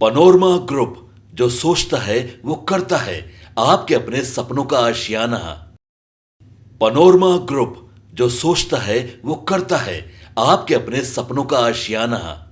Panorama group, जो सोचता है वो करता है, आपके अपने सपनों का आशियाना। पनोरमा ग्रुप, जो सोचता है वो करता है, आपके अपने सपनों का आशियाना।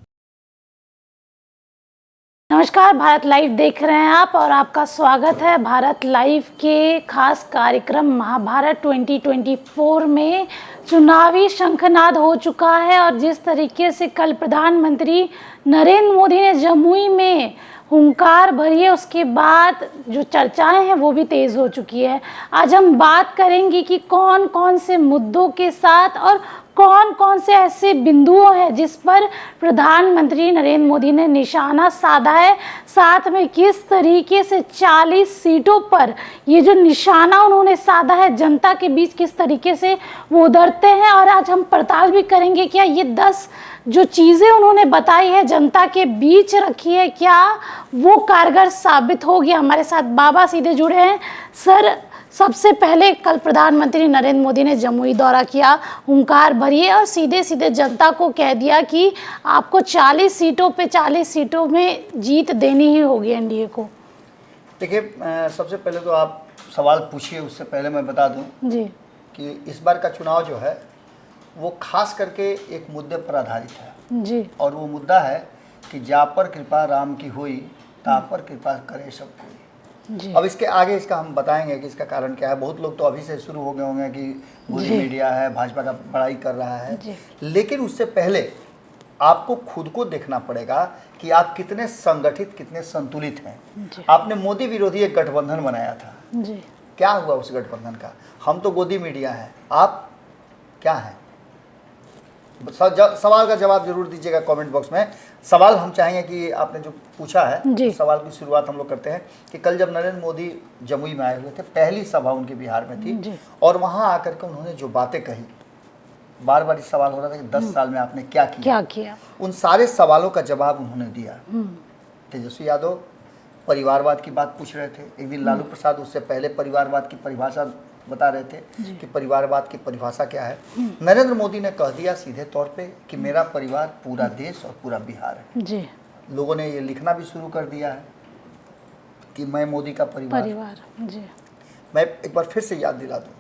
नमस्कार, भारत लाइव देख रहे हैं आप और आपका स्वागत है भारत लाइव के खास कार्यक्रम महाभारत 2024 में। चुनावी शंखनाद हो चुका है और जिस तरीके से कल प्रधानमंत्री नरेंद्र मोदी ने जमुई में हुंकार भरी है, उसके बाद जो चर्चाएं हैं वो भी तेज़ हो चुकी है। आज हम बात करेंगे कि कौन कौन से मुद्दों के साथ और कौन कौन से ऐसे बिंदुओं हैं जिस पर प्रधानमंत्री नरेंद्र मोदी ने निशाना साधा है, साथ में किस तरीके से 40 सीटों पर ये जो निशाना उन्होंने साधा है जनता के बीच किस तरीके से वो उधरते हैं। और आज हम पड़ताल भी करेंगे क्या ये 10 जो चीज़ें उन्होंने बताई है जनता के बीच रखी है, क्या वो कारगर साबित होगी। हमारे साथ बाबा सीधे जुड़े हैं। सर, सबसे पहले कल प्रधानमंत्री नरेंद्र मोदी ने जमुई दौरा किया, हुंकार भरी और सीधे सीधे जनता को कह दिया कि आपको 40 सीटों पे 40 सीटों में जीत देनी ही होगी एनडीए को। देखिए, सबसे पहले तो आप सवाल पूछिए, उससे पहले मैं बता दूं जी कि इस बार का चुनाव जो है वो खास करके एक मुद्दे पर आधारित है जी। और वो मुद्दा है कि जा पर कृपा राम की हुई, ता पर कृपा करे सब कोई। अब इसके आगे इसका हम बताएंगे कि इसका कारण क्या है। बहुत लोग तो अभी से शुरू हो गए होंगे कि मोदी मीडिया है, भाजपा का बड़ाई कर रहा है, लेकिन उससे पहले आपको खुद को देखना पड़ेगा कि आप कितने संगठित, कितने संतुलित हैं। आपने मोदी विरोधी एक गठबंधन बनाया था जी। क्या हुआ उस गठबंधन का? हम तो गोदी मीडिया हैं, आप क्या हैं? सवाल का जवाब जरूर दीजिएगा कमेंट बॉक्स में। सवाल हम चाहेंगे कि आपने जो पूछा है तो सवाल की शुरुआत हम लोग करते हैं कि कल जब नरेंद्र मोदी जमुई में आए हुए थे, पहली सभा उनकी बिहार में थी और वहां आकर के उन्होंने जो बातें कही, बार बार इस सवाल हो रहा था कि 10 साल में आपने क्या किया। उन सारे सवालों का जवाब उन्होंने दिया। तेजस्वी यादव परिवारवाद की बात पूछ रहे थे, एक दिन लालू प्रसाद उससे पहले परिवारवाद की परिभाषा बता रहे थे कि परिवारवाद की परिभाषा क्या है। नरेंद्र मोदी ने कह दिया सीधे तौर पे कि मेरा परिवार पूरा देश और पूरा बिहार है जी। लोगों ने ये लिखना भी शुरू कर दिया है कि मैं मोदी का परिवार जी। मैं एक बार फिर से याद दिला दूं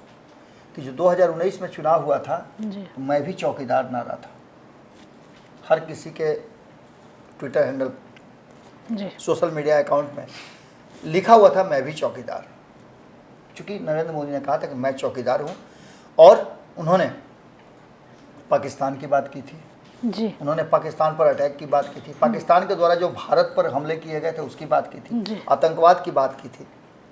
कि जो 2019 में चुनाव हुआ था तो मैं भी चौकीदार नारा था। हर किसी के Twitter handle, social media account में लिखा हुआ था मैं भी चौकीदार। चूँकि नरेंद्र मोदी ने कहा था कि मैं चौकीदार हूँ और उन्होंने पाकिस्तान की बात की थी जी। उन्होंने पाकिस्तान पर अटैक की बात की थी, पाकिस्तान के द्वारा जो भारत पर हमले किए गए थे उसकी बात की थी, आतंकवाद की बात की थी।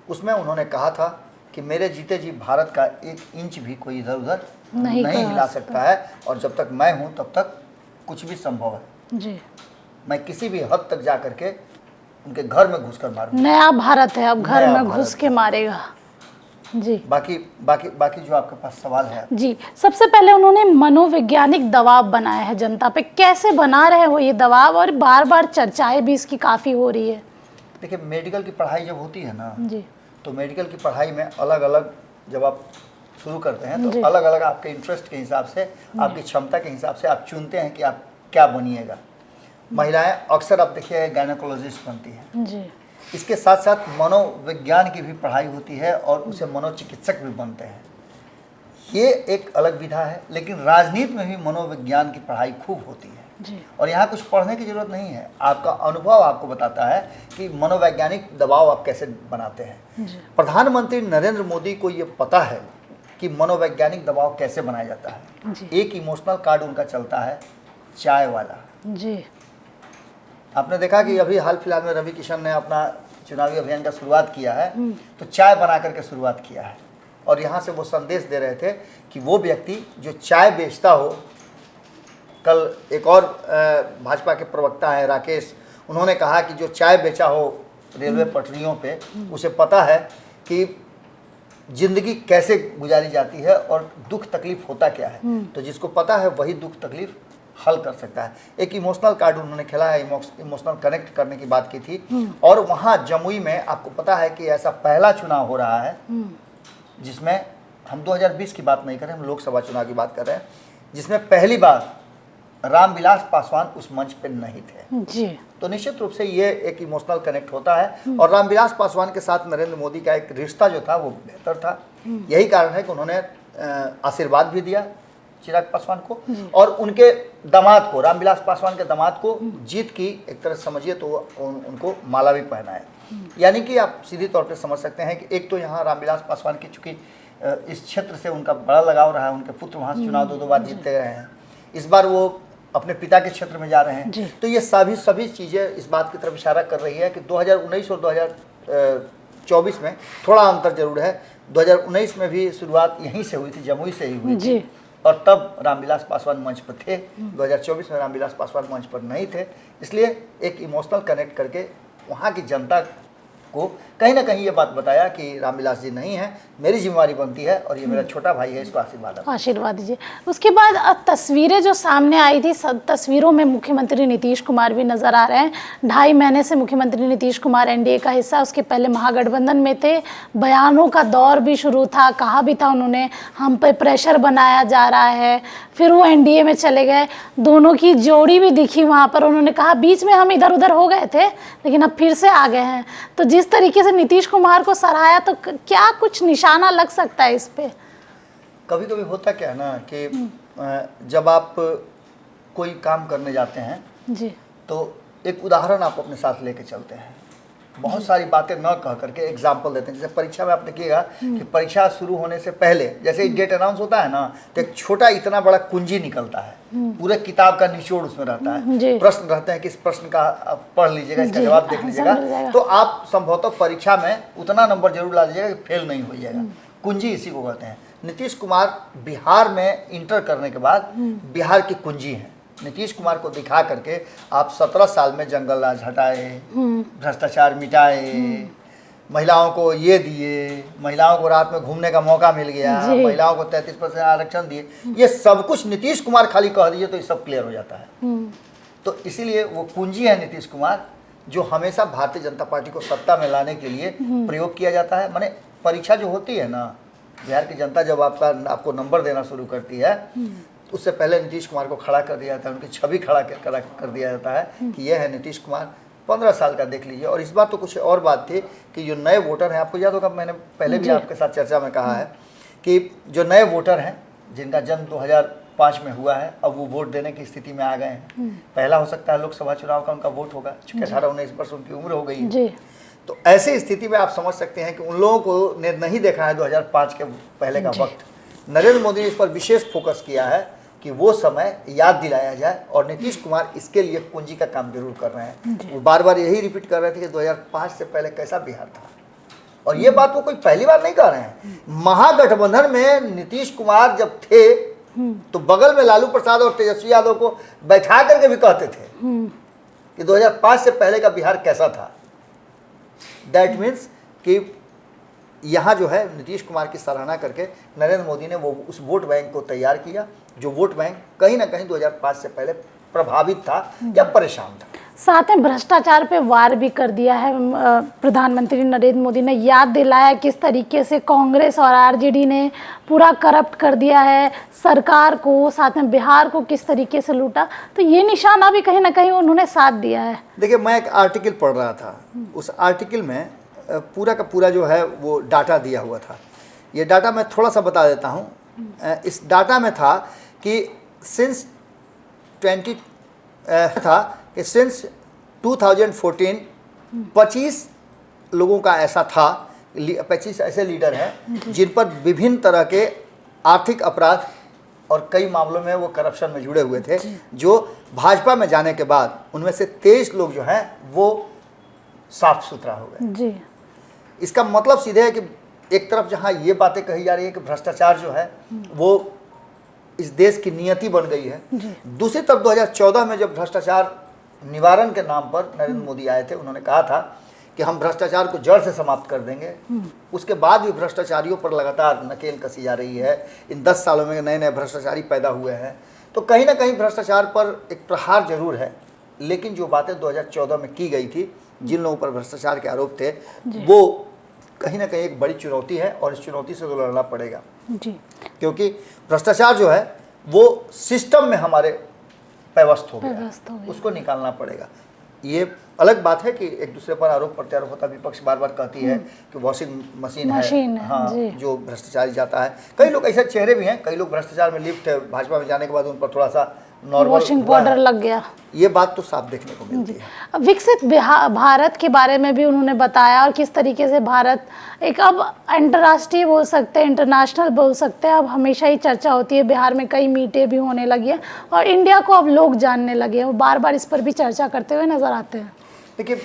उसमें उन्होंने कहा था कि मेरे जीते जी भारत का 1 इंच भी कोई इधर उधर नहीं हिला सकता है और जब तक मैं हूँ तब तक कुछ भी संभव है जी। मैं किसी भी हद तक जा करके उनके घर में घुस कर मारूंगा। नया भारत है, अब घर में घुस के मारेगा जी। बाकी जो आपके पास सवाल है जी। सबसे पहले उन्होंने मनोवैज्ञानिक दबाव बनाया है जनता पे, कैसे बना रहे हैं वो ये दबाव और बार बार चर्चाएं भी इसकी काफ़ी हो रही है। देखिए, मेडिकल की पढ़ाई जब होती है ना जी, तो मेडिकल की पढ़ाई में अलग अलग जब आप शुरू करते हैं तो अलग अलग आपके इंटरेस्ट के हिसाब से, आपकी क्षमता के हिसाब से आप चुनते हैं कि आप क्या बनिएगा। महिलाएं अक्सर आप देखिए गायनेकोलॉजिस्ट बनती हैं जी। इसके साथ साथ मनोविज्ञान की भी पढ़ाई होती है और उसे मनोचिकित्सक भी बनते हैं। ये एक अलग विधा है, लेकिन राजनीति में भी मनोविज्ञान की पढ़ाई खूब होती है जी। और यहाँ कुछ पढ़ने की जरूरत नहीं है, आपका अनुभव आपको बताता है कि मनोवैज्ञानिक दबाव आप कैसे बनाते हैं। प्रधानमंत्री नरेंद्र मोदी को ये पता है कि मनोवैज्ञानिक दबाव कैसे बनाया जाता है जी। एक इमोशनल कार्ड उनका चलता है, चाय वाला जी। आपने देखा कि अभी हाल फिलहाल में रवि किशन ने अपना चुनावी अभियान का शुरुआत किया है तो चाय बना करके शुरुआत किया है और यहाँ से वो संदेश दे रहे थे कि वो व्यक्ति जो चाय बेचता हो, कल एक और भाजपा के प्रवक्ता हैं राकेश, उन्होंने कहा कि जो चाय बेचा हो रेलवे पटरियों पे उसे पता है कि जिंदगी कैसे गुजारी जाती है और दुख तकलीफ होता क्या है, तो जिसको पता है वही दुख तकलीफ हल कर सकता है। एक इमोशनल कार्ड उन्होंने खेला है, इमोशनल कनेक्ट करने की बात की थी। और वहाँ जमुई में आपको पता है कि ऐसा पहला चुनाव हो रहा है जिसमें हम 2020 की बात नहीं कर रहे, हम लोकसभा चुनाव की बात कर रहे हैं, जिसमें पहली बार रामविलास पासवान उस मंच पे नहीं थे। जी। तो निश्चित रूप से ये एक इमोशनल कनेक्ट होता है और रामविलास पासवान के साथ नरेंद्र मोदी का एक रिश्ता जो था वो बेहतर था। यही कारण है कि उन्होंने आशीर्वाद भी दिया चिराग पासवान को और उनके दामाद को, रामविलास पासवान के दामाद को जीत की एक तरह समझिए तो उनको माला भी पहनाया। यानी कि आप सीधी तौर पे समझ सकते हैं कि एक तो यहाँ रामविलास पासवान की चूंकि इस क्षेत्र से उनका बड़ा लगाव रहा है, उनके पुत्र वहाँ से चुनाव दो बार जीतते रहे हैं, इस बार वो अपने पिता के क्षेत्र में जा रहे हैं, तो ये सभी चीज़ें इस बात की तरफ इशारा कर रही है कि 2019 और 2024 में थोड़ा अंतर जरूर है। 2019 में भी शुरुआत यहीं से हुई थी, जमुई से ही हुई थी और तब रामविलास पासवान मंच पर थे। 2024 में रामविलास पासवान मंच पर नहीं थे, इसलिए एक इमोशनल कनेक्ट करके वहाँ की जनता को कहीं ना कहीं ये बात बताया कि रामविलास जी नहीं है, मेरी जिम्मेवारी बनती है और ये मेरा छोटा भाई है, इसको आशीर्वाद दीजिए। उसके बाद तस्वीरें जो सामने आई थी, तस्वीरों में मुख्यमंत्री नीतीश कुमार भी नजर आ रहे हैं। 2.5 महीने से मुख्यमंत्री नीतीश कुमार एनडीए का हिस्सा, उसके पहले महागठबंधन में थे, बयानों का दौर भी शुरू था, कहा भी था उन्होंने हम पे प्रेशर बनाया जा रहा है, फिर वो एनडीए में चले गए, दोनों की जोड़ी भी दिखी वहाँ पर। उन्होंने कहा बीच में हम इधर उधर हो गए थे लेकिन अब फिर से आ गए हैं। तो जिस तरीके से नीतीश कुमार को सराहाया, तो क्या कुछ निशाना लग सकता है इस पे? कभी कभी होता क्या है ना कि जब आप कोई काम करने जाते हैं जी, तो एक उदाहरण आप अपने साथ लेके चलते हैं, बहुत सारी बातें न कह करके एग्जाम्पल देते हैं। जैसे परीक्षा में आप देखिएगा कि परीक्षा शुरू होने से पहले जैसे डेट अनाउंस होता है ना, तो एक छोटा इतना बड़ा कुंजी निकलता है, पूरे किताब का निचोड़ उसमें रहता है, प्रश्न रहते हैं कि इस प्रश्न का आप पढ़ लीजिएगा, इसका जवाब देख लीजिएगा, तो आप संभवतः परीक्षा में उतना नंबर जरूर ला दीजिएगा कि फेल नहीं होइएगा। कुंजी इसी को कहते हैं। नीतीश कुमार बिहार में इंटर करने के बाद बिहार की कुंजी है। नीतीश कुमार को दिखा करके आप 17 साल में जंगल राज हटाए, भ्रष्टाचार मिटाए, महिलाओं को ये दिए, महिलाओं को रात में घूमने का मौका मिल गया, महिलाओं को 33% आरक्षण दिए, ये सब कुछ नीतीश कुमार खाली कह दीजिए तो ये सब क्लियर हो जाता है। तो इसीलिए वो पूंजी है नीतीश कुमार, जो हमेशा भारतीय जनता पार्टी को सत्ता में लाने के लिए प्रयोग किया जाता है। माने परीक्षा जो होती है ना, बिहार की जनता जब आपको नंबर देना शुरू करती है, उससे पहले नीतीश कुमार को खड़ा कर दिया जाता है, उनकी छवि खड़ा कर दिया जाता है कि यह है नीतीश कुमार, 15 साल का देख लीजिए। और इस बार तो कुछ और बात थी कि जो नए वोटर हैं, आपको याद होगा मैंने पहले भी आपके साथ चर्चा में कहा है कि जो नए वोटर हैं जिनका जन्म 2005 में हुआ है, अब वो वोट देने की स्थिति में आ गए हैं। पहला हो सकता है लोकसभा चुनाव का उनका वोट होगा, चूँकि 18-19 वर्ष उनकी उम्र हो गई है। तो ऐसी स्थिति में आप समझ सकते हैं कि उन लोगों को ने नहीं देखा है 2005 के पहले का वक्त। नरेंद्र मोदी ने इस पर विशेष फोकस किया है कि वो समय याद दिलाया जाए और नीतीश कुमार इसके लिए कुंजी का काम जरूर कर रहे हैं। वो बार बार यही रिपीट कर रहे थे कि 2005 से पहले कैसा बिहार था, और ये बात वो कोई पहली बार नहीं कह रहे हैं। महागठबंधन में नीतीश कुमार जब थे तो बगल में लालू प्रसाद और तेजस्वी यादव को बैठा करके भी कहते थे कि 2005 से पहले का बिहार कैसा था। दैट मीन्स कि यहाँ जो है नीतीश कुमार की सराहना करके नरेंद्र मोदी ने वो उस वोट बैंक को तैयार किया, जो वोट बैंक कहीं ना कहीं 2005 से पहले प्रभावित था या परेशान था। साथ में भ्रष्टाचार पे वार भी कर दिया है प्रधानमंत्री नरेंद्र मोदी ने, याद दिलाया किस तरीके से कांग्रेस और आरजेडी ने पूरा करप्ट कर दिया है सरकार को, साथ में बिहार को किस तरीके से लूटा। तो ये निशाना भी कहीं ना कहीं उन्होंने साथ दिया है। देखिए, मैं एक आर्टिकल पढ़ रहा था, उस आर्टिकल में पूरा का पूरा जो है वो डाटा दिया हुआ था। ये डाटा मैं थोड़ा सा बता देता हूँ। इस डाटा में था कि सिंस 2014 25 लोगों का ऐसा था, 25 ऐसे लीडर हैं जिन पर विभिन्न तरह के आर्थिक अपराध और कई मामलों में वो करप्शन में जुड़े हुए थे, जो भाजपा में जाने के बाद उनमें से 23 लोग जो हैं वो साफ सुथरा हो गए जी। इसका मतलब सीधे है कि एक तरफ जहां ये बातें कही जा रही है कि भ्रष्टाचार जो है वो इस देश की नियति बन गई है, दूसरी तरफ 2014 में जब भ्रष्टाचार निवारण के नाम पर नरेंद्र मोदी आए थे, उन्होंने कहा था कि हम भ्रष्टाचार को जड़ से समाप्त कर देंगे। उसके बाद भी भ्रष्टाचारियों पर लगातार नकेल कसी जा रही है। इन 10 सालों में नए नए भ्रष्टाचारी पैदा हुए हैं, तो कहीं ना कहीं भ्रष्टाचार पर एक प्रहार जरूर है। लेकिन जो बातें 2014 में की गई थी, जिन लोगों पर भ्रष्टाचार के आरोप थे, वो कहीं ना कहीं एक बड़ी चुनौती है और इस चुनौती से तो लड़ना पड़ेगा जी। क्योंकि भ्रष्टाचार जो है वो सिस्टम में हमारे पेवस्त हो पेवस्त हो गया, गया। उसको निकालना पड़ेगा। ये अलग बात है कि एक दूसरे पर आरोप प्रत्यारोप होता है, विपक्ष बार बार कहती है कि वॉशिंग मशीन मशीन है, है, हाँ, जी। जो भ्रष्टाचारी जाता है। कई लोग ऐसे चेहरे भी हैं, कई लोग भ्रष्टाचार में लिप्त है, भाजपा में जाने के बाद उन पर थोड़ा सा नॉर्मल वॉशिंग हुआ पाउडर है। लग गया। ये बात तो साफ देखने को मिलती है। विकसित भारत के बारे में भी उन्होंने बताया और किस तरीके से भारत एक अब अंतर्राष्ट्रीय बोल सकते हैं, इंटरनेशनल बोल सकते हैं, अब हमेशा ही चर्चा होती है। बिहार में कई मीटें भी होने लगी हैं और इंडिया को अब लोग जानने लगे हैं, वो बार बार इस पर भी चर्चा करते हुए नजर आते हैं। देखिए,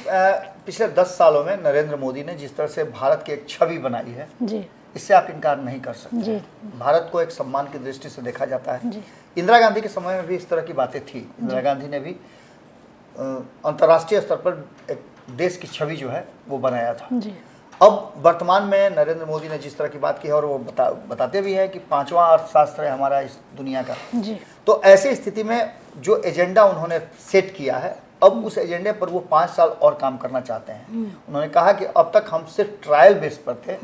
पिछले 10 सालों में नरेंद्र मोदी ने जिस तरह से भारत की एक छवि बनाई है, जी इससे आप इनकार नहीं कर सकते। जी। भारत को एक सम्मान की दृष्टि से देखा जाता है। जी। इंदिरा गांधी के समय में भी इस तरह की बातें थी। इंदिरा गांधी ने भी अंतर्राष्ट्रीय स्तर पर एक देश की छवि जो है वो बनाया था। जी अब वर्तमान में नरेंद्र मोदी ने जिस तरह की बात की है, और वो बताते भी है कि 5वां अर्थशास्त्र है हमारा इस दुनिया का। जी। तो ऐसी स्थिति में जो एजेंडा उन्होंने सेट किया है, अब उस एजेंडे पर वो 5 साल और काम करना चाहते हैं। उन्होंने कहा कि अब तक हम सिर्फ ट्रायल बेस पर थे,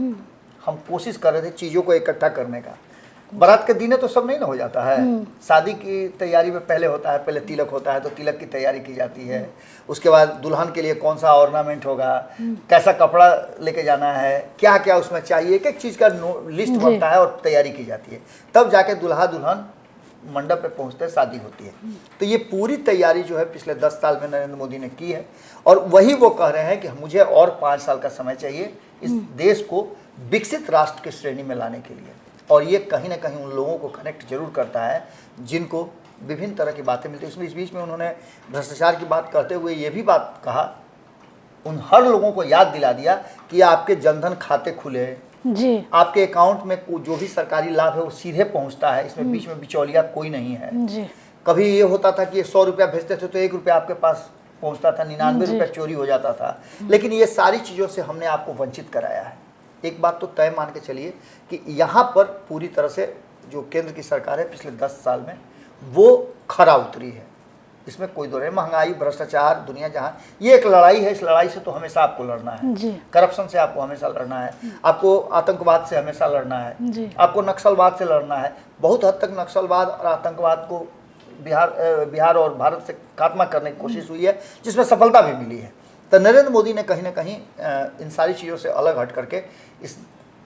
हम कोशिश कर रहे थे चीज़ों को इकट्ठा करने का। बारात के दिने तो सब नहीं ना हो जाता है, शादी की तैयारी में पहले होता है, पहले तिलक होता है तो तिलक की तैयारी की जाती है, उसके बाद दुल्हन के लिए कौन सा ऑर्नामेंट होगा, कैसा कपड़ा लेके जाना है, क्या क्या उसमें चाहिए, एक एक चीज़ का लिस्ट बनता है और तैयारी की जाती है। तब जाके दुल्हा दुल्हन मंडप पे पहुंचते शादी होती है। तो ये पूरी तैयारी जो है पिछले 10 साल में नरेंद्र मोदी ने की है, और वही वो कह रहे हैं कि मुझे और 5 साल का समय चाहिए इस देश को विकसित राष्ट्र की श्रेणी में लाने के लिए। और ये कहीं ना कहीं उन लोगों को कनेक्ट जरूर करता है जिनको विभिन्न तरह की बातें मिलती हैं। इसमें इस बीच में उन्होंने भ्रष्टाचार की बात करते हुए ये भी बात कहा, उन हर लोगों को याद दिला दिया कि आपके जनधन खाते खुले जी, आपके अकाउंट में जो भी सरकारी लाभ है वो सीधे पहुंचता है, इसमें बीच में बिचौलिया कोई नहीं है। जी कभी ये होता था कि 100 रुपया भेजते थे तो 1 रुपया आपके पास पहुंचता था, 99 रुपया चोरी हो जाता था। लेकिन ये सारी चीज़ों से हमने आपको वंचित कराया है। एक बात तो तय मान के चलिए कि यहाँ पर पूरी तरह से जो केंद्र की सरकार है पिछले 10 साल में वो खरा उतरी है, इसमें कोई दो नहीं। महंगाई, भ्रष्टाचार, दुनिया जहाँ, ये एक लड़ाई है, इस लड़ाई से तो हमेशा आपको लड़ना है। जी करप्शन से आपको हमेशा लड़ना है, आपको आतंकवाद से हमेशा लड़ना है, जी। आपको नक्सलवाद से लड़ना है। बहुत हद तक नक्सलवाद और आतंकवाद को बिहार और भारत से खात्मा करने की कोशिश हुई है, जिसमें सफलता भी मिली है। तो नरेंद्र मोदी ने कहीं ना कहीं इन सारी चीज़ों से अलग हट करके इस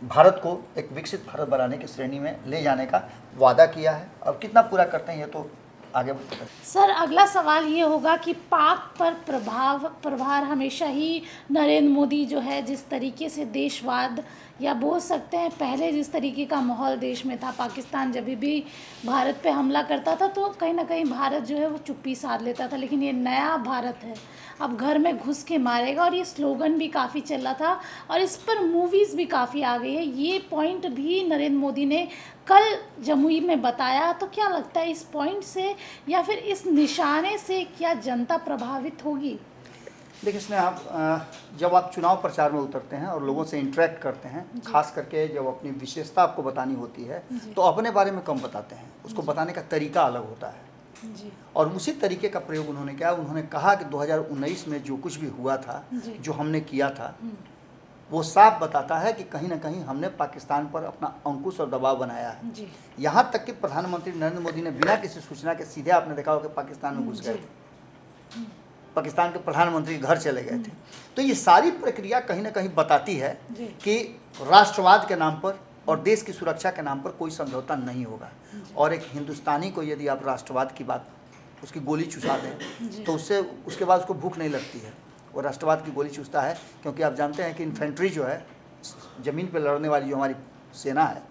भारत को एक विकसित भारत बनाने की श्रेणी में ले जाने का वादा किया है। अब कितना पूरा करते हैं ये तो आगे बढ़ते हैं। सर, अगला सवाल ये होगा कि पाक पर प्रभार हमेशा ही नरेंद्र मोदी जो है जिस तरीके से देशवाद या बोल सकते हैं पहले जिस तरीके का माहौल देश में था, पाकिस्तान जब भी भारत पे हमला करता था तो कहीं ना कहीं भारत जो है वो चुप्पी साध लेता था। लेकिन ये नया भारत है, अब घर में घुस के मारेगा, और ये स्लोगन भी काफ़ी चल रहा था और इस पर मूवीज़ भी काफ़ी आ गई है। ये पॉइंट भी नरेंद्र मोदी ने कल जमुई में बताया। तो क्या लगता है इस पॉइंट से या फिर इस निशाने से क्या जनता प्रभावित होगी? देखिए, इसमें आप जब आप चुनाव प्रचार में उतरते हैं और लोगों से इंटरेक्ट करते हैं, खास करके जब अपनी विशेषता आपको बतानी होती है तो अपने बारे में कम बताते हैं, उसको बताने का तरीका अलग होता है। जी और उसी तरीके का प्रयोग उन्होंने किया। उन्होंने कहा कि 2019 में जो कुछ भी हुआ था, जो हमने किया था, वो साफ बताता है कि कहीं ना कहीं हमने पाकिस्तान पर अपना अंकुश और दबाव बनाया है। जी यहाँ तक कि प्रधानमंत्री नरेंद्र मोदी ने बिना किसी सूचना के सीधे आपने देखा हो कि पाकिस्तान में घुस गए थे, पाकिस्तान के प्रधानमंत्री घर चले गए थे। तो ये सारी प्रक्रिया कहीं ना कहीं बताती है कि राष्ट्रवाद के नाम पर और देश की सुरक्षा के नाम पर कोई समझौता नहीं होगा। और एक हिंदुस्तानी को यदि आप राष्ट्रवाद की बात, उसकी गोली चुसा दें तो उसके बाद उसको भूख नहीं लगती है, वो राष्ट्रवाद की गोली चूसता है। क्योंकि आप जानते हैं कि इन्फेंट्री जो है, ज़मीन पर लड़ने वाली जो हमारी सेना है,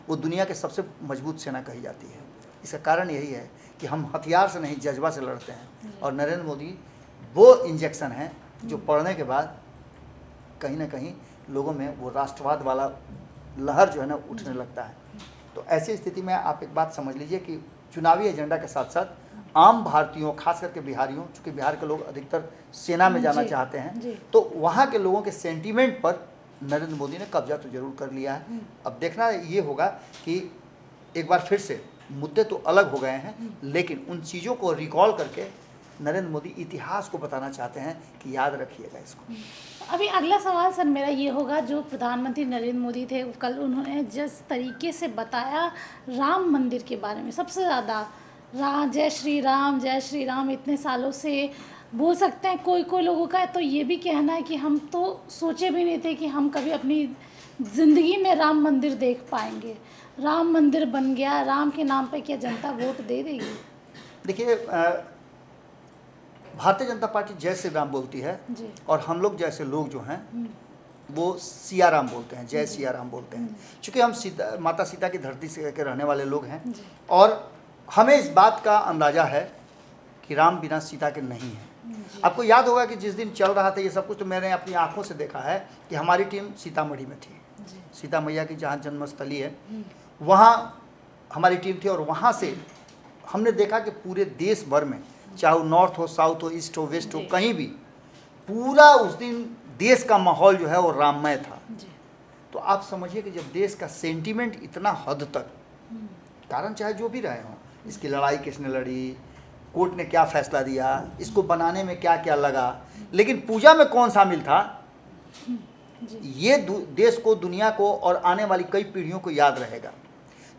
वो दुनिया के सबसे मजबूत सेना कही जाती है। इसका कारण यही है कि हम हथियार से नहीं जज्बा से लड़ते हैं। और नरेंद्र मोदी वो इंजेक्शन है जो पढ़ने के बाद कहीं ना कहीं लोगों में वो राष्ट्रवाद वाला लहर जो है ना उठने लगता है। तो ऐसी स्थिति में आप एक बात समझ लीजिए कि चुनावी एजेंडा के साथ साथ आम भारतीयों, खास करके बिहारियों, चूँकि बिहार के लोग अधिकतर सेना में जाना चाहते हैं, तो वहाँ के लोगों के सेंटीमेंट पर नरेंद्र मोदी ने कब्जा तो जरूर कर लिया है। अब देखना ये होगा कि एक बार फिर से मुद्दे तो अलग हो गए हैं, लेकिन उन चीज़ों को रिकॉल करके नरेंद्र मोदी इतिहास को बताना चाहते हैं कि याद रखिएगा इसको। अभी अगला सवाल सर मेरा ये होगा, जो प्रधानमंत्री नरेंद्र मोदी थे कल उन्होंने जिस तरीके से बताया राम मंदिर के बारे में, सबसे ज़्यादा जय श्री राम इतने सालों से बोल सकते हैं। कोई कोई लोगों का तो ये भी कहना है कि हम तो सोचे भी नहीं थे कि हम कभी अपनी ज़िंदगी में राम मंदिर देख पाएंगे। राम मंदिर बन गया, राम के नाम पे क्या जनता वोट दे देगी? देखिए, भारतीय जनता पार्टी जय श्री राम बोलती है जी। और हम लोग जैसे लोग जो हैं वो सिया राम बोलते हैं, जय सिया राम बोलते हैं। क्योंकि हम माता सीता की धरती से के रहने वाले लोग हैं और हमें इस बात का अंदाज़ा है कि राम बिना सीता के नहीं है। आपको याद होगा कि जिस दिन चल रहा था ये सब कुछ, तो मैंने अपनी आंखों से देखा है कि हमारी टीम सीतामढ़ी में थी। सीता मैया की जहाँ जन्मस्थली है वहाँ हमारी टीम थी और वहाँ से हमने देखा कि पूरे देश भर में, चाहे वो नॉर्थ हो, साउथ हो, ईस्ट हो, वेस्ट हो, कहीं भी पूरा उस दिन देश का माहौल जो है वो राममय था। तो आप समझिए कि जब देश का सेंटीमेंट इतना हद तक, कारण चाहे जो भी रहे हों, इसकी लड़ाई किसने लड़ी, कोर्ट ने क्या फैसला दिया, इसको बनाने में क्या क्या लगा, लेकिन पूजा में कौन शामिल था, ये देश को, दुनिया को और आने वाली कई पीढ़ियों को याद रहेगा।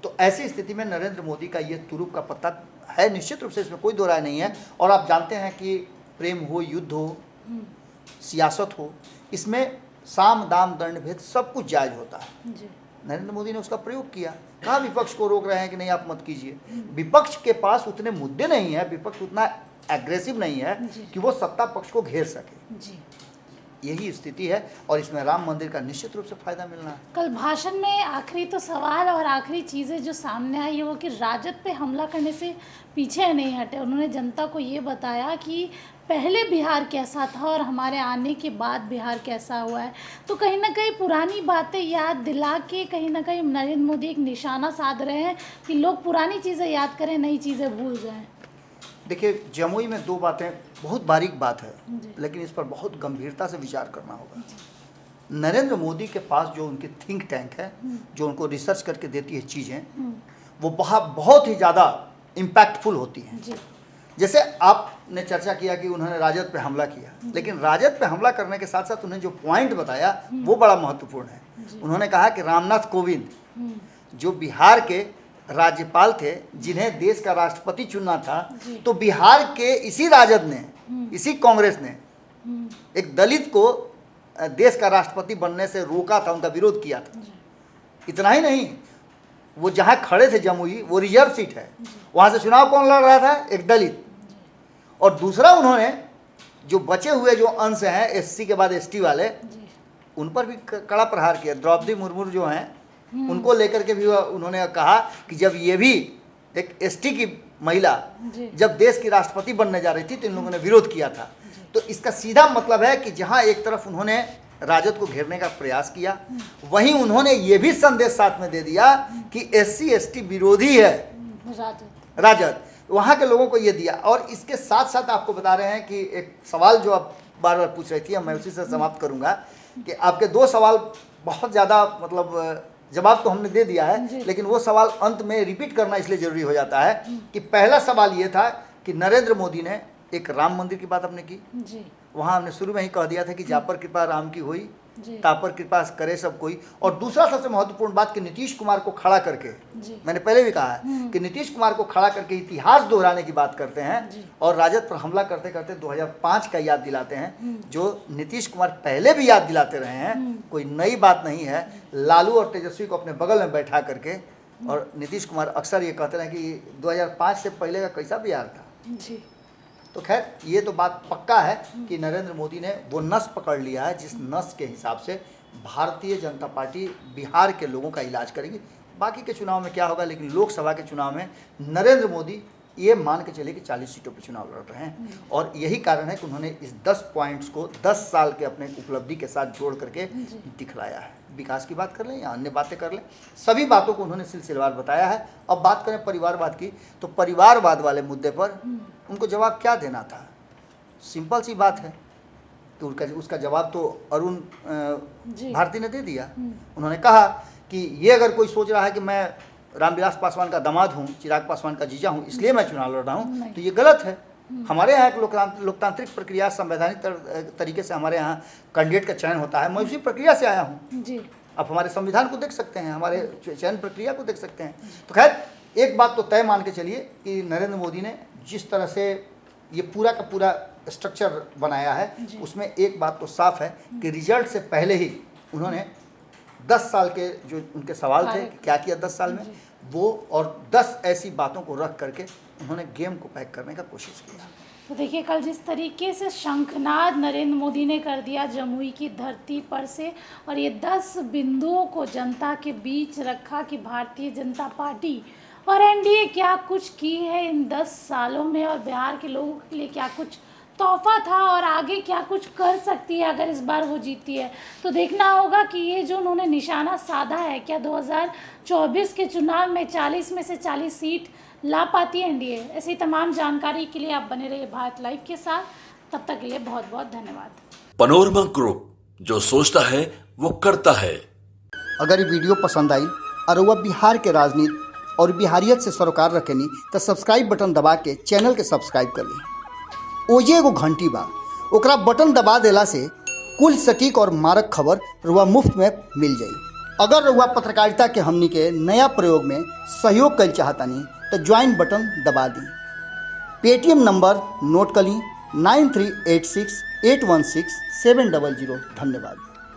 तो ऐसी स्थिति में नरेंद्र मोदी का ये तुरुप का पत्ता है, निश्चित रूप से इसमें कोई दो राय नहीं है। और आप जानते हैं कि प्रेम हो, युद्ध हो, सियासत हो, इसमें साम दाम दंड भेद सब कुछ जायज होता है। नरेंद्र मोदी ने उसका प्रयोग किया। कहाँ विपक्ष को रोक रहे हैं कि नहीं आप मत कीजिए। विपक्ष के पास उतने मुद्दे नहीं है, विपक्ष उतना एग्रेसिव नहीं है कि वो सत्ता पक्ष को घेर सके। यही स्थिति है और इसमें राम मंदिर का निश्चित रूप से फायदा मिलना है। कल भाषण में आखिरी तो सवाल और आखिरी चीज़ें जो सामने आई वो कि राजद पे हमला करने से पीछे नहीं हटे। उन्होंने जनता को ये बताया कि पहले बिहार कैसा था और हमारे आने के बाद बिहार कैसा हुआ है। तो कहीं ना कहीं पुरानी बातें याद दिला के कहीं ना कहीं नरेंद्र मोदी एक निशाना साध रहे हैं कि लोग पुरानी चीज़ें याद करें, नई चीज़ें भूल जाएं। देखिए, जमुई में दो बातें, बहुत बारीक बात है लेकिन इस पर बहुत गंभीरता से विचार करना होगा। नरेंद्र मोदी के पास जो उनकी थिंक टैंक है, जो उनको रिसर्च करके देती है चीज़ें, वो बहुत ही ज़्यादा इम्पैक्टफुल होती हैं। जैसे आपने चर्चा किया कि उन्होंने राजद पे हमला किया, लेकिन राजद पे हमला करने के साथ साथ उन्हें जो पॉइंट बताया वो बड़ा महत्वपूर्ण है। उन्होंने कहा कि रामनाथ कोविंद जो बिहार के राज्यपाल थे, जिन्हें देश का राष्ट्रपति चुनना था, तो बिहार के इसी राजद ने, इसी कांग्रेस ने एक दलित को देश का राष्ट्रपति बनने से रोका था, उनका विरोध किया था। इतना ही नहीं, वो जहाँ खड़े थे जमुई, वो रिजर्व सीट है, वहाँ से चुनाव कौन लड़ रहा था? एक दलित। और दूसरा, उन्होंने जो बचे हुए जो अंश हैं एससी के बाद एसटी वाले, उन पर भी कड़ा प्रहार किया। द्रौपदी मुर्मू जो हैं उनको लेकर के भी उन्होंने कहा कि जब ये भी एक एसटी की महिला जब देश की राष्ट्रपति बनने जा रही थी तो इन लोगों ने विरोध किया था। तो इसका सीधा मतलब है कि जहां एक तरफ उन्होंने राजद को घेरने का प्रयास किया, वहीं उन्होंने ये भी संदेश साथ में दे दिया कि एससी एसटी विरोधी है राजद, वहां के लोगों को ये दिया। और इसके साथ साथ आपको बता रहे हैं कि एक सवाल जो आप बार बार पूछ रही थी, मैं उसी से समाप्त करूंगा कि आपके दो सवाल बहुत ज़्यादा, मतलब जवाब तो हमने दे दिया है, लेकिन वो सवाल अंत में रिपीट करना इसलिए जरूरी हो जाता है कि पहला सवाल ये था कि नरेंद्र मोदी ने एक राम मंदिर की बात आपने की, वहाँ हमने शुरू में ही कह दिया था कि जा पर कृपा राम की हुई, ता पर कृपा करे सब कोई। और दूसरा सबसे महत्वपूर्ण बात कि नीतीश कुमार को खड़ा करके, मैंने पहले भी कहा है कि नीतीश कुमार को खड़ा करके इतिहास दोहराने की बात करते हैं और राजद पर हमला करते करते 2005 का याद दिलाते हैं, जो नीतीश कुमार पहले भी याद दिलाते रहे हैं, कोई नई बात नहीं है। लालू और तेजस्वी को अपने बगल में बैठा करके, और नीतीश कुमार अक्सर ये कहते हैं कि 2005 से पहले का कैसा बिहार था। तो खैर, ये तो बात पक्का है कि नरेंद्र मोदी ने वो नस पकड़ लिया है जिस नस के हिसाब से भारतीय जनता पार्टी बिहार के लोगों का इलाज करेगी। बाकी के चुनाव में क्या होगा, लेकिन लोकसभा के चुनाव में नरेंद्र मोदी ये मान के चले कि 40 सीटों पर चुनाव लड़ रहे हैं। और यही कारण है कि उन्होंने इस 10 पॉइंट्स को 10 साल के अपने उपलब्धि के साथ जोड़ करके दिखलाया है। विकास की बात कर लें या अन्य बातें कर लें, सभी बातों को उन्होंने सिलसिलेवार बताया है। अब बात करें परिवारवाद की, तो परिवारवाद वाले मुद्दे पर उनको जवाब क्या देना था? सिंपल सी बात है कि उसका जवाब तो अरुण भारती ने दे दिया। उन्होंने कहा कि ये अगर कोई सोच रहा है कि मैं रामविलास पासवान का दामाद हूँ, चिराग पासवान का जीजा हूँ, इसलिए मैं चुनाव लड़ रहा हूँ, तो ये गलत है। हमारे यहाँ एक लोकतांत्रिक प्रक्रिया, संवैधानिक तरीके से हमारे यहाँ कैंडिडेट का चयन होता है। मैं उसी प्रक्रिया से आया हूँ। आप हमारे संविधान को देख सकते हैं, हमारे चयन प्रक्रिया को देख सकते हैं। तो खैर, एक बात तो तय मान के चलिए कि नरेंद्र मोदी ने जिस तरह से ये पूरा का पूरा स्ट्रक्चर बनाया है, उसमें एक बात तो साफ है कि रिजल्ट से पहले ही उन्होंने 10 साल के जो उनके सवाल थे कि क्या किया 10 साल में, वो और 10 ऐसी बातों को रख करके उन्होंने गेम को पैक करने का कोशिश किया। तो देखिए कल जिस तरीके से शंखनाद नरेंद्र मोदी ने कर दिया जमुई की धरती पर से, और ये 10 बिंदुओं को जनता के बीच रखा कि भारतीय जनता पार्टी और एनडीए क्या कुछ की है इन 10 सालों में, और बिहार के लोगों के लिए क्या कुछ तोहफा था और आगे क्या कुछ कर सकती है अगर इस बार वो जीती है। तो देखना होगा कि ये जो उन्होंने निशाना साधा है, क्या 2024 के चुनाव में 40 में से 40 सीट ला पाती है एनडीए। ऐसी तमाम जानकारी के लिए आप बने रहिए भारत लाइव के साथ। तब तक के लिए बहुत बहुत धन्यवाद। पनोरमा ग्रुप, जो सोचता है वो करता है। अगर ये वीडियो पसंद आई और वह बिहार के राजनीति और बिहारियत से सरोकार रखेनी तो सब्सक्राइब बटन दबा के चैनल के सब्सक्राइब कर ली। ओजे एगो घंटी बा, ओकरा बटन दबा देला से कुल सटीक और मारक खबर रुआ मुफ्त में मिल जाई। अगर रुआ पत्रकारिता के हमनी के नया प्रयोग में सहयोग कर चाहतानी तो ज्वाइन बटन दबा दी। पेटीएम नंबर नोट कर ली 9386816700। धन्यवाद।